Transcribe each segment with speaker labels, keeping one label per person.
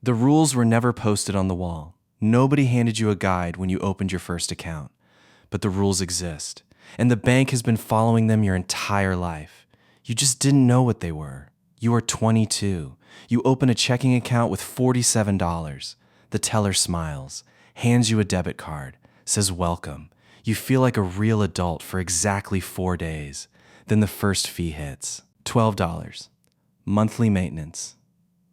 Speaker 1: The rules were never posted on the wall. Nobody handed you a guide when you opened your first account. But the rules exist, and the bank has been following them your entire life. You just didn't know what they were. You are 22. You open a checking account with $47. The teller smiles, hands you a debit card, says welcome. You feel like a real adult for exactly 4 days. Then the first fee hits, $12. Monthly maintenance.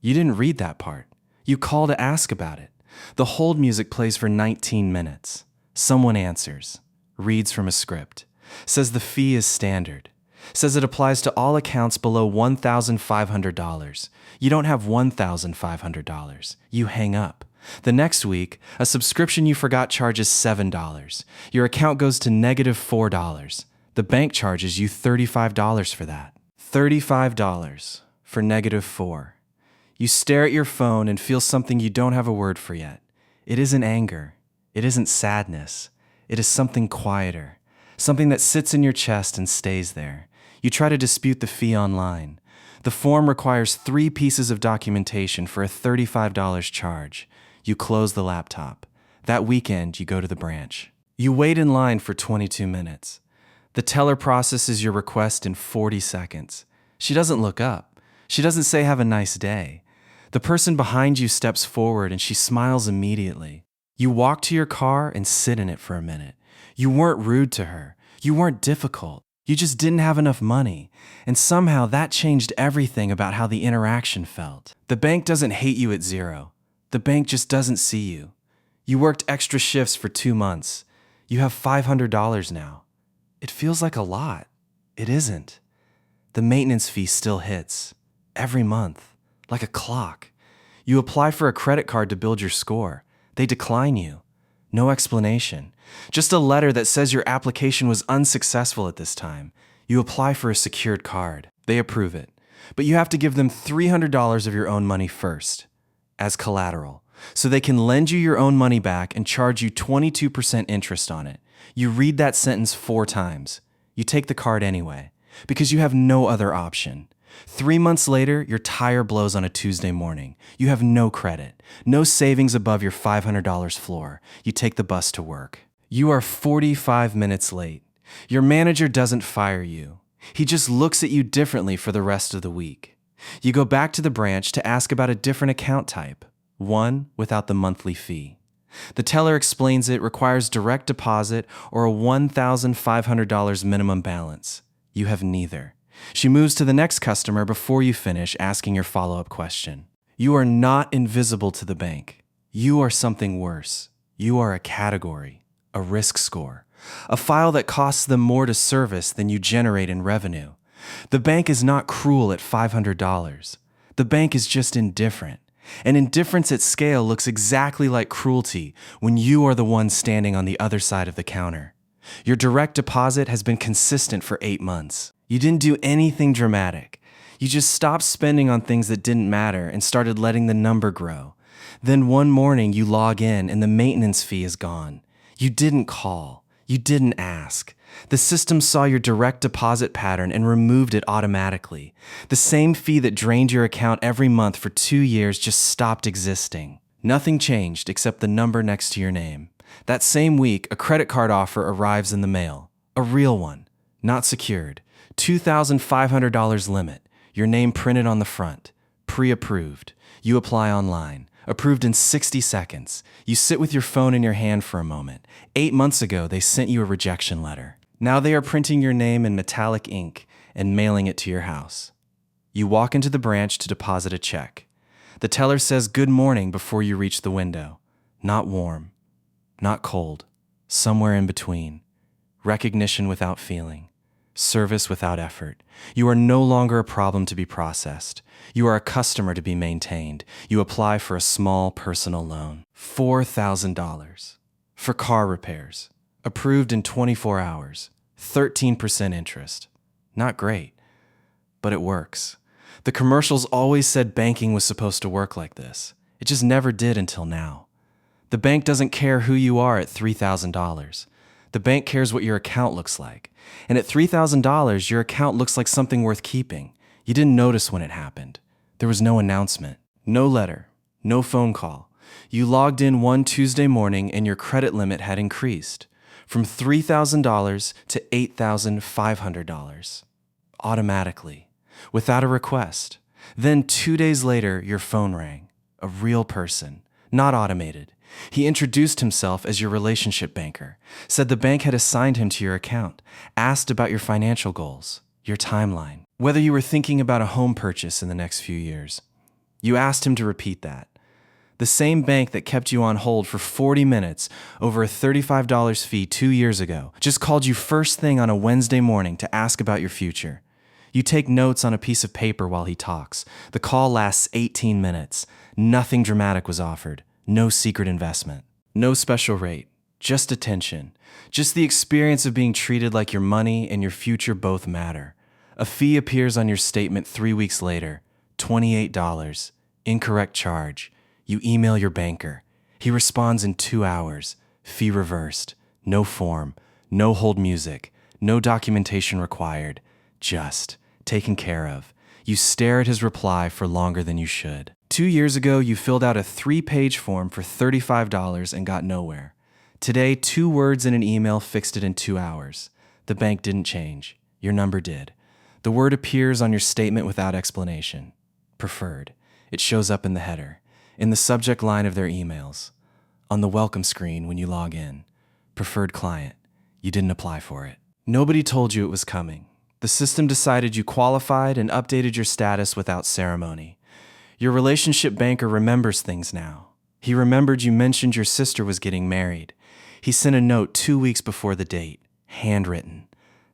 Speaker 1: You didn't read that part. You call to ask about it. The hold music plays for 19 minutes. Someone answers, reads from a script, says the fee is standard, says it applies to all accounts below $1,500. You don't have $1,500. You hang up. The next week, a subscription you forgot charges $7. Your account goes to -$4. The bank charges you $35 for that. $35 for -$4. You stare at your phone and feel something you don't have a word for yet. It isn't anger. It isn't sadness. It is something quieter, something that sits in your chest and stays there. You try to dispute the fee online. The form requires 3 pieces of documentation for a $35 charge. You close the laptop. That weekend, you go to the branch. You wait in line for 22 minutes. The teller processes your request in 40 seconds. She doesn't look up. She doesn't say, "Have a nice day." The person behind you steps forward and she smiles immediately. You walk to your car and sit in it for a minute. You weren't rude to her. You weren't difficult. You just didn't have enough money. And somehow that changed everything about how the interaction felt. The bank doesn't hate you at 0. The bank just doesn't see you. You worked extra shifts for 2 months. You have $500 now. It feels like a lot. It isn't. The maintenance fee still hits. Every month. Like a clock. You apply for a credit card to build your score. They decline you. No explanation. Just a letter that says your application was unsuccessful at this time. You apply for a secured card. They approve it. But you have to give them $300 of your own money first, as collateral, so they can lend you your own money back and charge you 22% interest on it. You read that sentence 4 times. You take the card anyway, because you have no other option. 3 months later, your tire blows on a Tuesday morning. You have no credit, no savings above your $500 floor. You take the bus to work. You are 45 minutes late. Your manager doesn't fire you. He just looks at you differently for the rest of the week. You go back to the branch to ask about a different account type, one without the monthly fee. The teller explains it requires direct deposit or a $1,500 minimum balance. You have neither. She moves to the next customer before you finish asking your follow-up question. You are not invisible to the bank. You are something worse. You are a category, a risk score, a file that costs them more to service than you generate in revenue. The bank is not cruel at $500. The bank is just indifferent. And indifference at scale looks exactly like cruelty when you are the one standing on the other side of the counter. Your direct deposit has been consistent for 8 months. You didn't do anything dramatic. You just stopped spending on things that didn't matter and started letting the number grow. Then one morning you log in and the maintenance fee is gone. You didn't call. You didn't ask. The system saw your direct deposit pattern and removed it automatically. The same fee that drained your account every month for 2 years just stopped existing. Nothing changed except the number next to your name. That same week, a credit card offer arrives in the mail. A real one, not secured. $2,500 limit. Your name printed on the front. Pre-approved. You apply online. Approved in 60 seconds. You sit with your phone in your hand for a moment. 8 months ago, they sent you a rejection letter. Now they are printing your name in metallic ink and mailing it to your house. You walk into the branch to deposit a check. The teller says good morning before you reach the window. Not warm. Not cold. Somewhere in between. Recognition without feeling. Service without effort. You are no longer a problem to be processed. You are a customer to be maintained. You apply for a small personal loan. $4,000. For car repairs. Approved in 24 hours. 13% interest. Not great, but it works. The commercials always said banking was supposed to work like this. It just never did until now. The bank doesn't care who you are at $3,000. The bank cares what your account looks like. And at $3,000, your account looks like something worth keeping. You didn't notice when it happened. There was no announcement, no letter, No phone call. You logged in one Tuesday morning and your credit limit had increased from $3,000 to $8,500. Automatically, without a request. Then 2 days later, your phone rang. A real person, not automated. He introduced himself as your relationship banker, said the bank had assigned him to your account, asked about your financial goals, your timeline, whether you were thinking about a home purchase in the next few years. You asked him to repeat that. The same bank that kept you on hold for 40 minutes over a $35 fee 2 years ago just called you first thing on a Wednesday morning to ask about your future. You take notes on a piece of paper while he talks. The call lasts 18 minutes. Nothing dramatic was offered. No secret investment. No special rate. Just attention. Just the experience of being treated like your money and your future both matter. A fee appears on your statement 3 weeks later. $28. Incorrect charge. You email your banker. He responds in 2 hours. Fee reversed. No form. No hold music. No documentation required. Just taken care of. You stare at his reply for longer than you should. 2 years ago, you filled out a 3-page form for $35 and got nowhere. Today, 2 words in an email fixed it in 2 hours. The bank didn't change. Your number did. The word appears on your statement without explanation. Preferred. It shows up in the header, in the subject line of their emails, on the welcome screen when you log in. Preferred client. You didn't apply for it. Nobody told you it was coming. The system decided you qualified and updated your status without ceremony. Your relationship banker remembers things now. He remembered you mentioned your sister was getting married. He sent a note 2 weeks before the date, handwritten,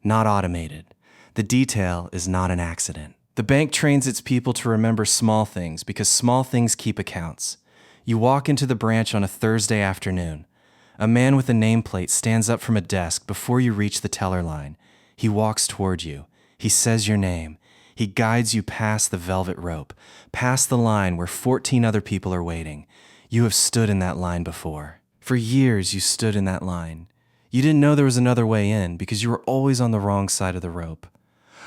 Speaker 1: not automated. The detail is not an accident. The bank trains its people to remember small things because small things keep accounts. You walk into the branch on a Thursday afternoon. A man with a nameplate stands up from a desk before you reach the teller line. He walks toward you. He says your name. He guides you past the velvet rope, past the line where 14 other people are waiting. You have stood in that line before. For years, you stood in that line. You didn't know there was another way in because you were always on the wrong side of the rope.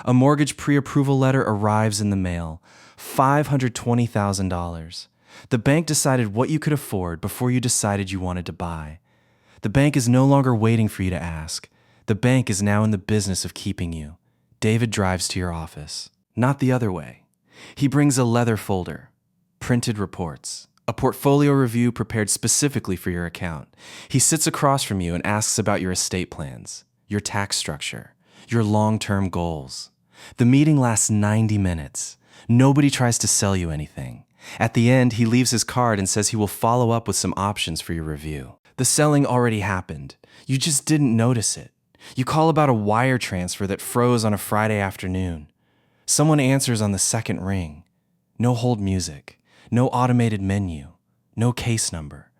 Speaker 1: A mortgage pre-approval letter arrives in the mail, $520,000. The bank decided what you could afford before you decided you wanted to buy. The bank is no longer waiting for you to ask. The bank is now in the business of keeping you. David drives to your office. Not the other way. He brings a leather folder, printed reports, a portfolio review prepared specifically for your account. He sits across from you and asks about your estate plans, your tax structure, your long-term goals. The meeting lasts 90 minutes. Nobody tries to sell you anything. At the end, he leaves his card and says he will follow up with some options for your review. The selling already happened. You just didn't notice it. You call about a wire transfer that froze on a Friday afternoon. Someone answers on the second ring. No hold music, no automated menu, no case number.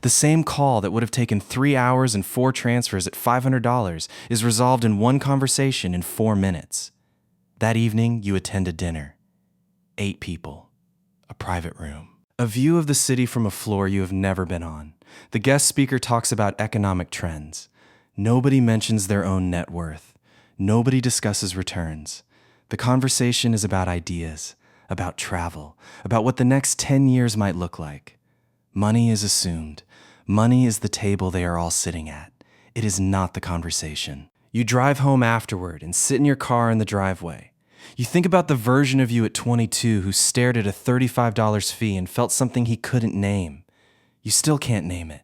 Speaker 1: The same call that would have taken 3 hours and 4 transfers at $500 is resolved in one conversation in 4 minutes. That evening, you attend a dinner. 8 people. A private room. A view of the city from a floor you have never been on. The guest speaker talks about economic trends. Nobody mentions their own net worth. Nobody discusses returns. The conversation is about ideas, about travel, about what the next 10 years might look like. Money is assumed. Money is the table they are all sitting at. It is not the conversation. You drive home afterward and sit in your car in the driveway. You think about the version of you at 22 who stared at a $35 fee and felt something he couldn't name. You still can't name it.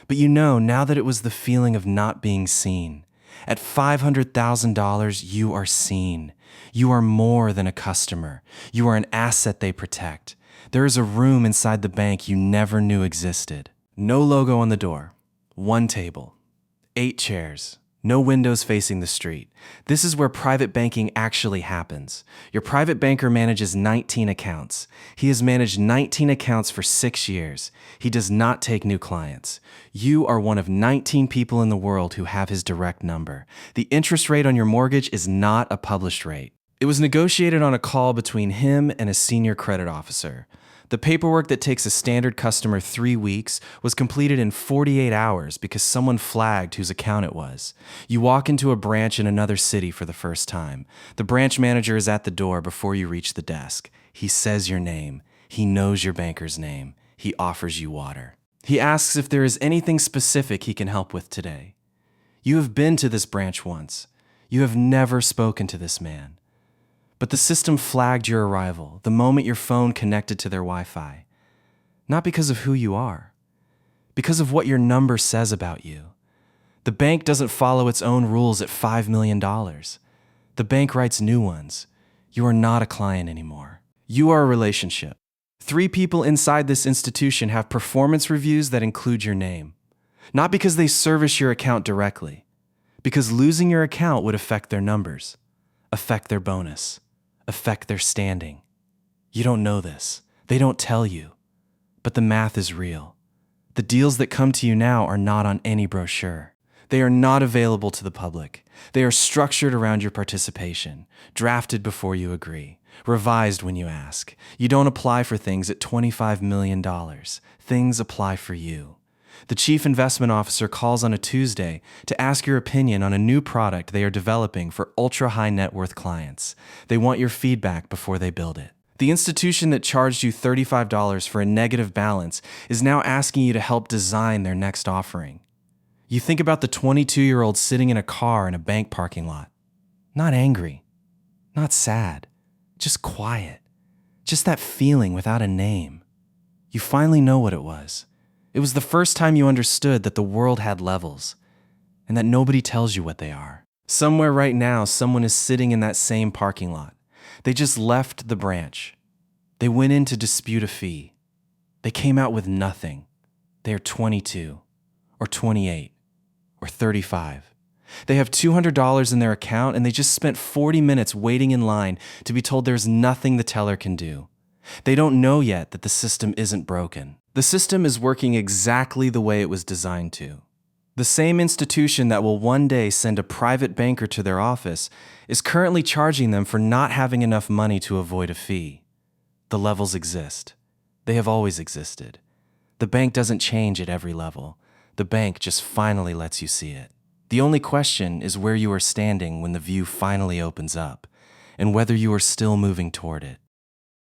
Speaker 1: But you know now that it was the feeling of not being seen. At $500,000, you are seen. You are more than a customer. You are an asset they protect. There is a room inside the bank you never knew existed. No logo on the door. 1 table. 8 chairs. No windows facing the street. This is where private banking actually happens. Your private banker manages 19 accounts. He has managed 19 accounts for 6 years. He does not take new clients. You are one of 19 people in the world who have his direct number. The interest rate on your mortgage is not a published rate. It was negotiated on a call between him and a senior credit officer. The paperwork that takes a standard customer 3 weeks was completed in 48 hours because someone flagged whose account it was. You walk into a branch in another city for the first time. The branch manager is at the door before you reach the desk. He says your name. He knows your banker's name. he offers you water. He asks if there is anything specific he can help with today. You have been to this branch once. You have never spoken to this man. But the system flagged your arrival the moment your phone connected to their Wi-Fi. Not because of who you are, because of what your number says about you. The bank doesn't follow its own rules at $5 million. The bank writes new ones. You are not a client anymore. You are a relationship. 3 people inside this institution have performance reviews that include your name. Not because they service your account directly, because losing your account would affect their numbers, affect their bonus, affect their standing. You don't know this. They don't tell you. But the math is real. The deals that come to you now are not on any brochure. They are not available to the public. They are structured around your participation, drafted before you agree, revised when you ask. You don't apply for things at $25 million. Things apply for you. The chief investment officer calls on a Tuesday to ask your opinion on a new product they are developing for ultra-high net worth clients. They want your feedback before they build it. The institution that charged you $35 for a negative balance is now asking you to help design their next offering. You think about the 22-year-old sitting in a car in a bank parking lot. Not angry, not sad, just quiet. Just that feeling without a name. You finally know what it was. It was the first time you understood that the world had levels, and that nobody tells you what they are. Somewhere right now, someone is sitting in that same parking lot. They just left the branch. They went in to dispute a fee. They came out with nothing. They are 22, or 28, or 35. They have $200 in their account, and they just spent 40 minutes waiting in line to be told there's nothing the teller can do. They don't know yet that the system isn't broken. The system is working exactly the way it was designed to. The same institution that will one day send a private banker to their office is currently charging them for not having enough money to avoid a fee. The levels exist. They have always existed. The bank doesn't change at every level. The bank just finally lets you see it. The only question is where you are standing when the view finally opens up, and whether you are still moving toward it.